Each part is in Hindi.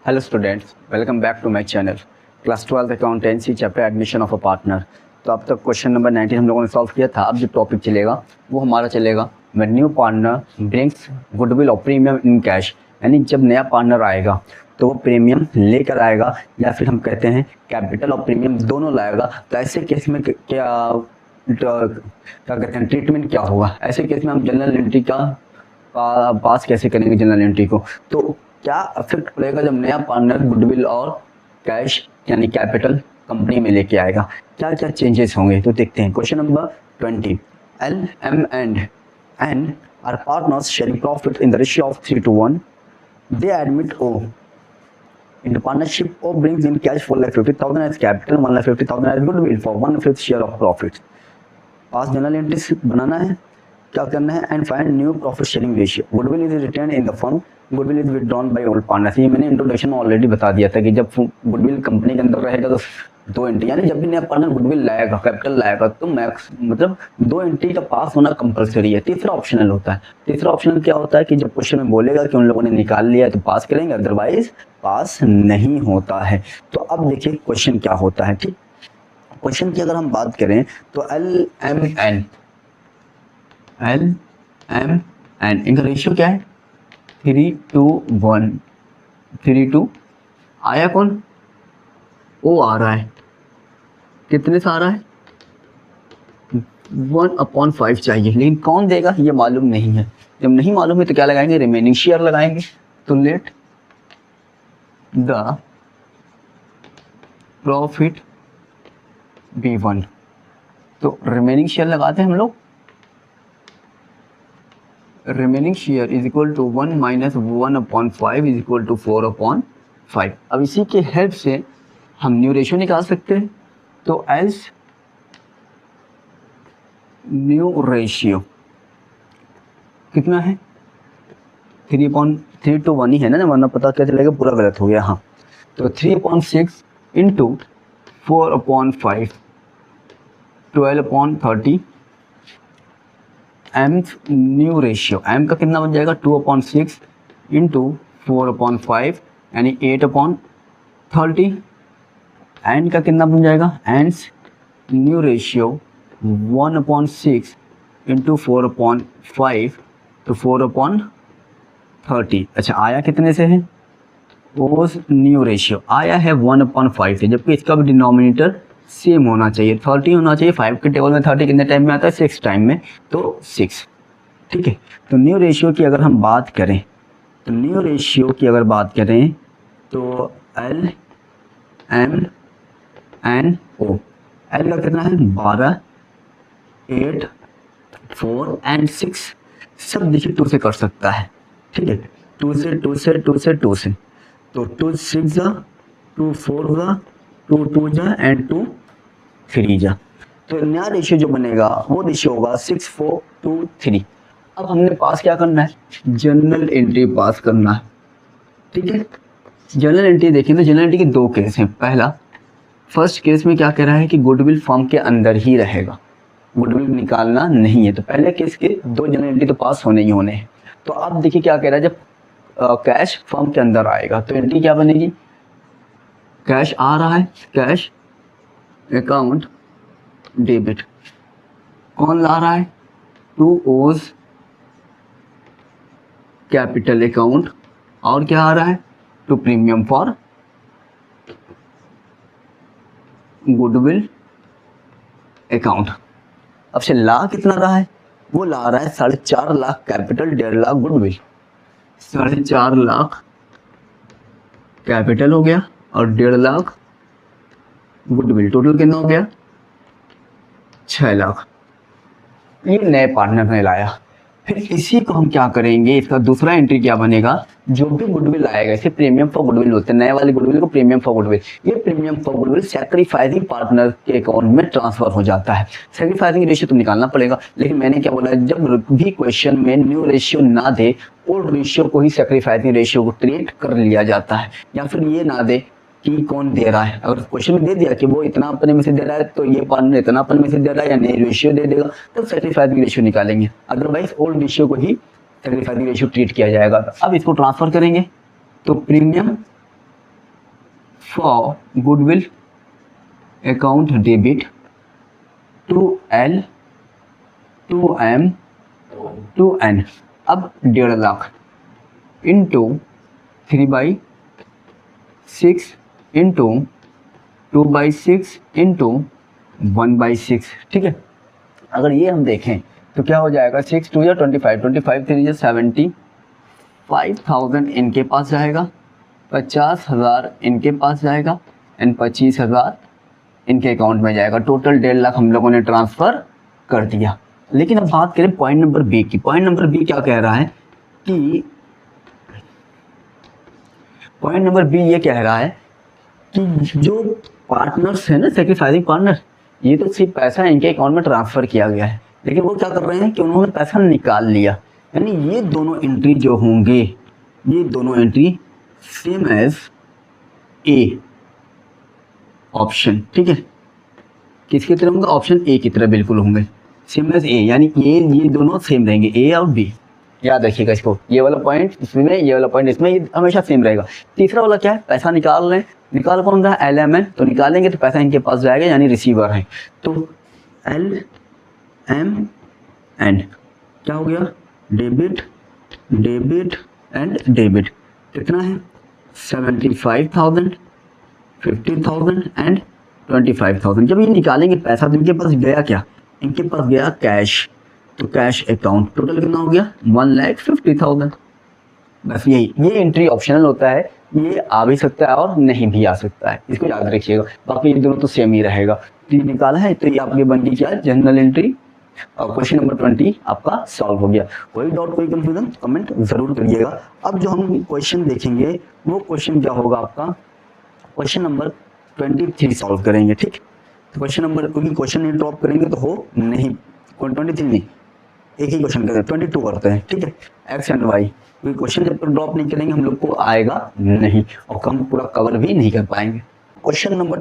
Hello students, welcome back to my channel. Class 12 accountancy chapter admission of a partner. तो अब तक क्वेश्चन नंबर 19 हम लोगों ने सॉल्व किया था। अब जो टॉपिक चलेगा वो हमारा चलेगा when new partner brings goodwill और प्रीमियम इन कैश। यानी जब नया पार्टनर आएगा तो वो प्रीमियम लेकर आएगा या फिर हम कहते हैं कैपिटल और प्रीमियम दोनों लाएगा। तो ऐसे केस में क्या कहते हैं, ट्रीटमेंट क्या होगा? ऐसे केस में हम जनरल एंट्री का पास कैसे करेंगे जनरल एंट्री को? तो क्या इफेक्ट पड़ेगा जब नया पार्टनर गुडविल और कैश यानी कैपिटल कंपनी में लेके आएगा? क्या क्या चेंजेस होंगे? तो देखते हैं। Question number 20, L M and R partners sharing profit in the ratio of 3:1. They admit O into partnership. O brings in cash 4,50,000 as capital, 1,50,000 as goodwill for 1/5 share of profits. Pass general entry बनाना है, क्या करना है? And find new profit sharing ratio. Goodwill is written in the firm, goodwill is withdrawn by old partners. ये मैंने इंट्रोडक्शन में ऑलरेडी बता दिया था कि जब गुडविल कंपनी के अंदर रहेगा तो दो एंट्री, यानी जब भी नया पार्टनर गुडविल लाएगा, कैपिटल लाएगा, तो मैक्स मतलब दो एंट्री का पास होना कंपलसरी है। तीसरा ऑप्शनल होता है। तीसरा ऑप्शनल क्या होता है कि जब क्वेश्चन में बोलेगा कि उन लोगों ने निकाल लिया है तो पास करेंगे, अदरवाइज पास नहीं होता है। तो अब देखिए क्वेश्चन क्या होता है। ठीक, क्वेश्चन की अगर हम बात करें तो एल एम एन इनका रेशियो क्या है? 3:1। 3:2 आया कौन? ओ आ रहा है। कितने से आ रहा है? 1/5 चाहिए, लेकिन कौन देगा ये मालूम नहीं है। जब नहीं मालूम है तो क्या लगाएंगे? रिमेनिंग शेयर लगाएंगे। तो लेट द प्रॉफिट बी 1। तो रिमेनिंग शेयर लगाते हैं हम लोग। Remaining share is equal to 1 minus 1/5 is equal to 4/5। अब इसी के हेल्प से हम न्यू रेशियो निकाल सकते हैं। तो एल्स न्यू रेशियो कितना है? 3:3 ही है ना, वरना पता क्या चलेगा पूरा गलत हो गया। हाँ, तो 3/6 into 4/5 12/30। M new ratio, M का कितना बन जाएगा? 2/6 इंटू 4/5 यानी 8/30। एन का कितना बन जाएगा? एंड्स न्यू रेशियो 1/6 इंटू 4/5 तो 4/30। अच्छा, आया कितने से है? ओस न्यू रेशियो आया है 1/5 से, जबकि इसका भी डिनोमिनेटर सेम होना चाहिए, 30 होना चाहिए। 5 के टेबल में 30 कितने टाइम में आता है? 6 टाइम में, तो 6। ठीक है, तो न्यू रेशियो की अगर हम बात करें तो न्यू रेशियो की अगर बात करें तो L M N O, L का कितना है? 12, 8, 4 एंड 6। सब देखिए 2 से कर सकता है। ठीक है, 2 से 2 से 2 से 2 से, तो 2 6 जा, 2 4 जा, 2 2 जा एंड 2 3 जा। तो नया रेशियो जो बनेगा वो रेशियो होगा 6 4 2 3। अब हमने पास क्या करना है? जनरल एंट्री पास करना है। ठीक है, जनरल एंट्री देखें तो जनरल एंट्री के दो केस हैं। पहला, फर्स्ट केस में क्या कह रहा है कि गुडविल फर्म के अंदर ही रहेगा, गुडविल निकालना नहीं है। तो पहले केस के दो जनरल एंट्री तो पास होने ही होने हैं। तो अब देखिए क्या कह रहा है, जब कैश फर्म के अंदर आएगा तो एंट्री क्या बनेगी? कैश आ रहा है, कैश अकाउंट डेबिट। कौन ला रहा है? टू ओज कैपिटल अकाउंट। और क्या आ रहा है? To premium for goodwill account. अब से ला कितना रहा है? वो ला रहा है 4.5 lakh capital, 1.5 lakh goodwill. 4.5 lakh capital हो गया और 1.5 लाख गुडविल। टोटल कितना हो गया? 6 लाख। ये नए पार्टनर ने लाया। फिर इसी को हम क्या करेंगे, इसका दूसरा एंट्री क्या बनेगा? जो भी गुडविल आएगा, इसे प्रीमियम फॉर गुडविल बोलते हैं। नए वाले गुडविल को प्रीमियम फॉर गुडविल। ये premium for goodwill sacrificing partner के अकाउंट में ट्रांसफर हो जाता है। सैक्रिफाइसिंग रेशियो तो निकालना पड़ेगा, लेकिन मैंने क्या बोला, जब भी क्वेश्चन में न्यू रेशियो ना दे, ओल्ड रेशियो को ही सैक्रिफाइसिंग रेशियो को ट्रीट कर लिया जाता है। या फिर ये ना दे कि कौन दे रहा है। अगर क्वेश्चन में दे दिया कि वो इतना अपने में से दे रहा है तो ये पार्टनर इतना अपने में से दे रहा है या नहीं, रेशियो दे देगा, तब सैक्रिफाइसिंग रेशियो निकालेंगे। अदरवाइज ओल्ड रेशियो को ही सैक्रिफाइसिंग रेशियो ट्रीट किया जाएगा। अब इसको ट्रांसफर करेंगे तो premium for goodwill account debit to L to M to N. अब 1.5 लाख इंटू 3/6 इंटू 2/6 इंटू 1/6, ठीक है। अगर ये हम देखें तो क्या हो जाएगा, 6 2 या 25, 25 3 या 75,000 इनके पास जाएगा, 50,000 इनके पास जाएगा एंड 25,000 इनके अकाउंट में जाएगा। टोटल 1.5 लाख हम लोगों ने ट्रांसफ़र कर दिया। लेकिन अब बात करें पॉइंट नंबर बी की। पॉइंट नंबर बी क्या कह रहा है कि पॉइंट नंबर बी ये कह रहा है कि जो पार्टनर्स है ना, सेक्रीफाइसिंग पार्टनर, ये तो सिर्फ पैसा इनके अकाउंट में ट्रांसफ़र किया गया है, लेकिन वो क्या कर रहे हैं कि उन्होंने पैसा निकाल लिया। यानी ये दोनों एंट्री जो होंगे, ये दोनों entry same as A option, ठीक है। किसकी तरह होंगे? ऑप्शन ए की तरह बिल्कुल होंगे, सेम एज ए, यानी ये दोनों सेम रहेंगे, ए और बी। याद रखिएगा इसको, ये वाला पॉइंट इसमें, ये वाला पॉइंट इसमें, ये हमेशा सेम रहेगा। तीसरा वाला क्या है? पैसा निकाल रहे हैं, निकाल कौन रहा है? एल एम एन, तो निकालेंगे तो पैसा इनके पास जाएगा, यानी रिसीवर है। तो एल एम एन क्या हो गया? Debit debit and debit. कितना है? 75,000, 50,000 एंड 25,000। जब ये निकालेंगे पैसा तो इनके पास गया क्या? इनके पास गया कैश, तो कैश अकाउंट टोटल कितना हो गया? 1,50,000। बस यही, ये एंट्री ऑप्शनल होता है, ये आ भी सकता है और नहीं भी आ सकता है, इसको याद रखिएगा। बाकी ये दोनों तो सेम ही रहेगा। तो ये निकाला है तो ये आपकी बन गई क्या? General entry. और क्वेश्चन नंबर 20 आपका सॉल्व हो गया। कोई डाउट, कोई कंफ्यूजन, कमेंट जरूर करिएगा। अब जो हम क्वेश्चन देखेंगे वो क्वेश्चन क्या होगा आपका? क्वेश्चन नंबर 23 सॉल्व करेंगे, ठीक। तो क्वेश्चन नंबर, क्योंकि क्वेश्चन नहीं ड्रॉप करेंगे तो हो नहीं, 23 नहीं, एक ही क्वेश्चन करते हैं, 22 करते हैं, ठीक है। एक्स एंड वाई, क्योंकि क्वेश्चन जब तक ड्रॉप नहीं करेंगे हम लोग को आएगा नहीं और हम पूरा कवर भी नहीं कर पाएंगे। Question number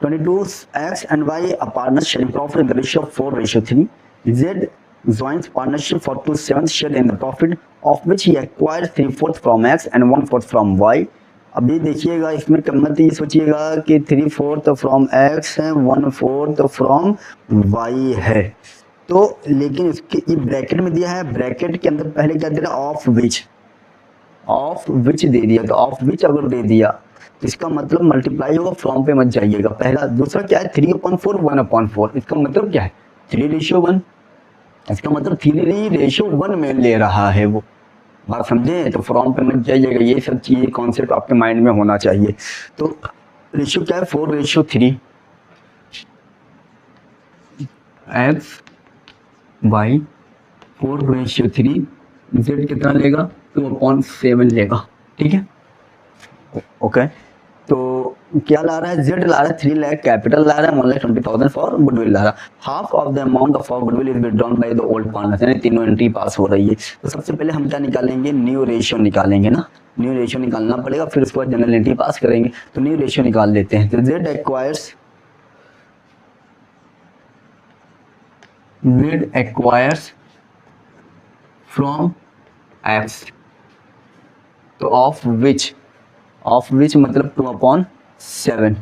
22 x and y a partner sharing profit in the ratio of 4:3. Z joins partnership for 2/7 share in the profit of which he acquires 3/4 from x and 1/4 from y. अभी देखिएगा इसमें मत ये सोचिएगा कि 3/4 फ्रॉम x है, 1/4 फ्रॉम y है। तो लेकिन इसके ये ब्रैकेट में दिया है, ब्रैकेट के अंदर पहले क्या दे रहा है? ऑफ विच दे दिया। तो ऑफ विच अगर दे दिया तो इसका मतलब मल्टीप्लाई होगा, फ्रॉम पे मत जाइएगा। पहला, दूसरा क्या है? 3/4 1/4। इसका मतलब क्या है? 3:1। इसका मतलब 3:1 में ले रहा है वो, बात समझे? तो फ्रॉम पे मत जाइएगा, ये सब चीज़ें कॉन्सेप्ट आपके माइंड में होना चाहिए। तो रेशियो क्या है? 4:3। X by 4:3। जेड कितना लेगा? 2/7 लेगा, ठीक है। ओके, तो क्या ला रहा है? जेड ला रहा है 3 लाख कैपिटल ला रहा है, 1,20,000 फॉर गुडविल ला रहा है। Half of the amount of goodwill is withdrawn by the old partner, यानी तीनों एंट्री पास हो रही है। तो सबसे पहले हम क्या निकालेंगे? न्यू रेशियो निकालेंगे ना, न्यू रेशियो निकालना पड़ेगा, फिर उसके बाद जनरल एंट्री पास करेंगे। तो न्यू रेशियो निकाल लेते हैं। तो जेड एक्वायर्स फ्रॉम एक्स, तो ऑफ विच मतलब 2/7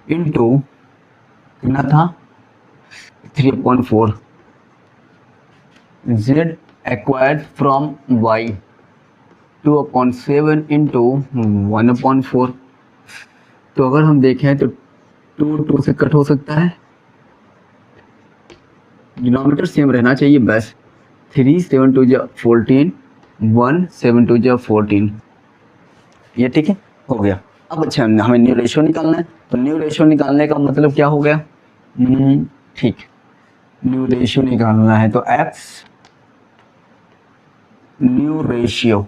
इंटू कितना था? 3/4। Z acquired from Y 2/7 into 1/4। तो अगर हम देखें तो 2 से कट हो सकता है, डिनोमिनेटर सेम रहना चाहिए बस। 3 7 2 14, 1 7 2 14, ये ठीक है, हो गया। अब अच्छा हमें न्यू रेशियो निकालना है, तो न्यू रेशियो निकालने का मतलब क्या हो गया? ठीक, न्यू रेशियो निकालना है तो एक्स न्यू रेशियो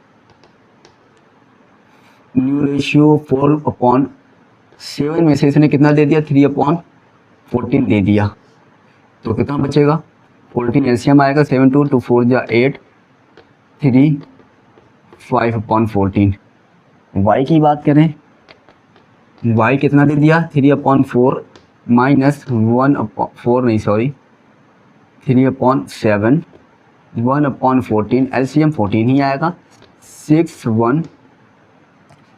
4/7 में से इसने कितना दे दिया? 3/14 दे दिया। तो कितना बचेगा? 14 एलसीएम आएगा, 7 2 2 4 8 3 5/14। y की बात करें, y कितना दे दिया? 3/4 माइनस 1/4 नहीं सॉरी 3/7 1/14, एलसीएम 14 ही आएगा। 6 1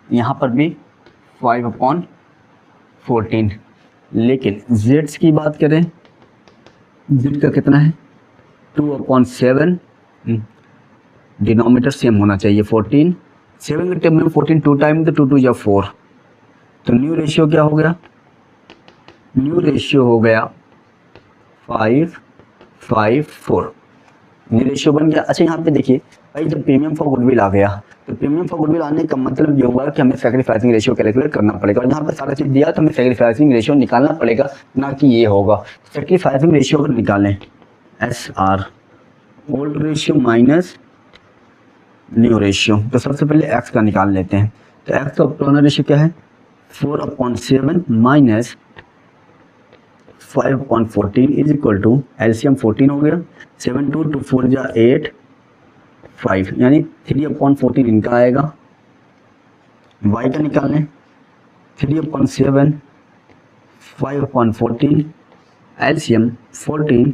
यहाँ पर भी 5/14। लेकिन जेड्स की बात करें, जेड का कितना है 2/7, डिनोमिनेटर सेम होना चाहिए 14, 7 के टेबल में 14 टू टाइम तो 2 या 4, तो न्यू रेशियो क्या हो गया, न्यू रेशियो हो गया 5/4, न्यू रेशियो बन गया। अच्छा यहाँ पे देखिए भाई, जब प्रीमियम फॉर गुडविल आ गया तो प्रीमियम फॉर गुडविल आने का मतलब ये होगा कि हमें सैक्रिफाइसिंग रेशियो कैलकुलेट करना पड़ेगा, और यहाँ पर सारा चीज़ दिया तो हमें सैक्रिफाइसिंग रेशियो निकालना पड़ेगा, ना कि ये होगा। सैक्रिफाइसिंग रेशियो अगर निकालें SR old ratio minus new ratio, तो सबसे पहले x का निकाल लेते हैं। तो x का पुराना रेशियो क्या है 4/7 minus 5/14 is equal to LCM 14 हो गया, 7 2 2 4 जा 8 5, यानी 3/14 इनका आएगा। y का निकाल लें 3/7 5/14 एलसीएम 14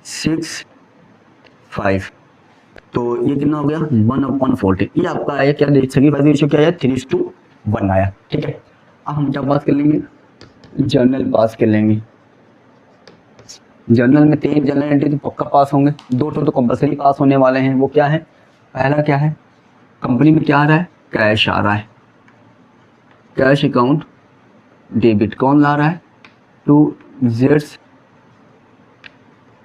6 5, तो ये कितना हो गया 1/14। ये आपका आया क्या, सैक्रिफाइसिंग रेशियो क्या आया 3:1 आया। ठीक है, अब हम क्या पास कर लेंगे, जर्नल पास कर लेंगे। जर्नल में 3 जर्नल एंट्री तो पक्का पास होंगे, 2 तो कंपलसरी पास होने वाले हैं। वो क्या है, पहला क्या है, कंपनी में क्या आ रहा है, कैश आ रहा है, कैश अकाउंट डेबिट कौन ला रहा है, 2 जेड्स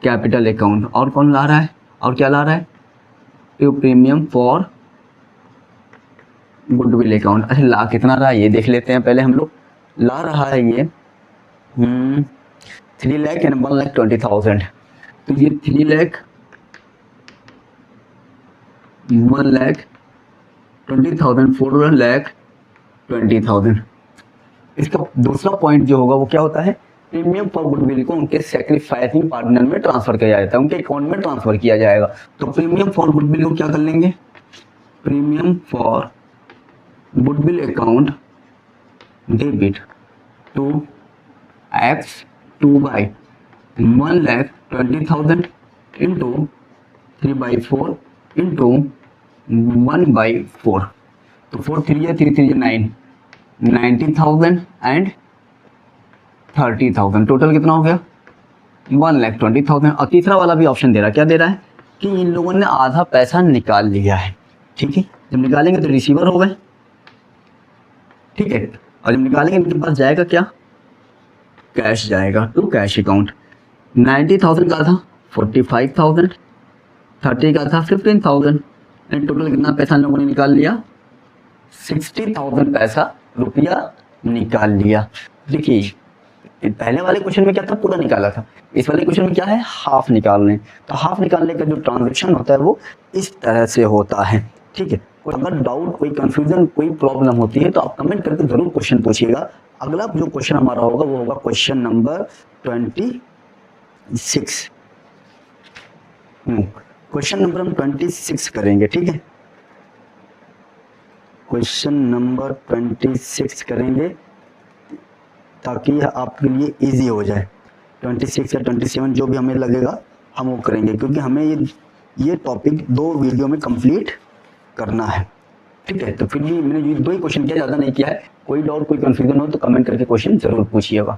कैपिटल अकाउंट, और कौन ला रहा है, और क्या ला रहा है, to premium for goodwill account. अच्छा ला कितना रहा है ये देख लेते हैं पहले हम लोग। ला रहा है ये 3 लाख एंड 1,20,000, तो ये 3 लाख 1,20,000 4,20,000। इसका दूसरा पॉइंट जो होगा वो क्या होता है, प्रीमियम फॉर गुडविल को उनके सैक्रिफाइसिंग पार्टनर में ट्रांसफर किया जाता है, उनके अकाउंट में ट्रांसफर किया जाएगा। तो प्रीमियम फॉर गुडविल को क्या कर लेंगे, premium for goodwill account debit to x 2/1,20,000 into 3/4 into 1/4, तो 4 3 या 3 3 9, 90,000 एंड 30,000, टोटल कितना हो गया 1,20,000। और तीसरा वाला भी ऑप्शन दे रहा है, क्या दे रहा है कि इन लोगों ने आधा पैसा निकाल लिया है। ठीक है, जब निकालेंगे तो रिसीवर हो गए, ठीक है, और जब निकालेंगे इनके पास जाएगा क्या, कैश जाएगा टू कैश अकाउंट। 90,000 का था 45,000, 30 का था 15,000, एंड टोटल कितना पैसा लोगों ने निकाल लिया 60,000 पैसा रुपया निकाल लिया। देखिए पहले वाले क्वेश्चन में क्या था, पूरा निकाला था, इस वाले क्वेश्चन में क्या है, हाफ निकालने। तो हाफ निकालने का जो ट्रांजेक्शन होता है वो इस तरह से होता है। ठीक है, अगर डाउट, कोई कंफ्यूजन, कोई प्रॉब्लम होती है तो आप कमेंट करके जरूर क्वेश्चन पूछिएगा। अगला जो क्वेश्चन हमारा होगा वो होगा क्वेश्चन नंबर 26। क्वेश्चन नंबर हम 26 करेंगे। ठीक है, क्वेश्चन नंबर 26 करेंगे ताकि आपके लिए इजी हो जाए। 26 या 27 जो भी हमें लगेगा हम वो करेंगे, क्योंकि हमें ये टॉपिक 2 वीडियो में कंप्लीट करना है। ठीक है, तो फिर भी मैंने ये 2 ही क्वेश्चन किया, ज़्यादा नहीं किया है। कोई डाउट, कोई कंफ्यूजन हो तो कमेंट करके क्वेश्चन जरूर पूछिएगा।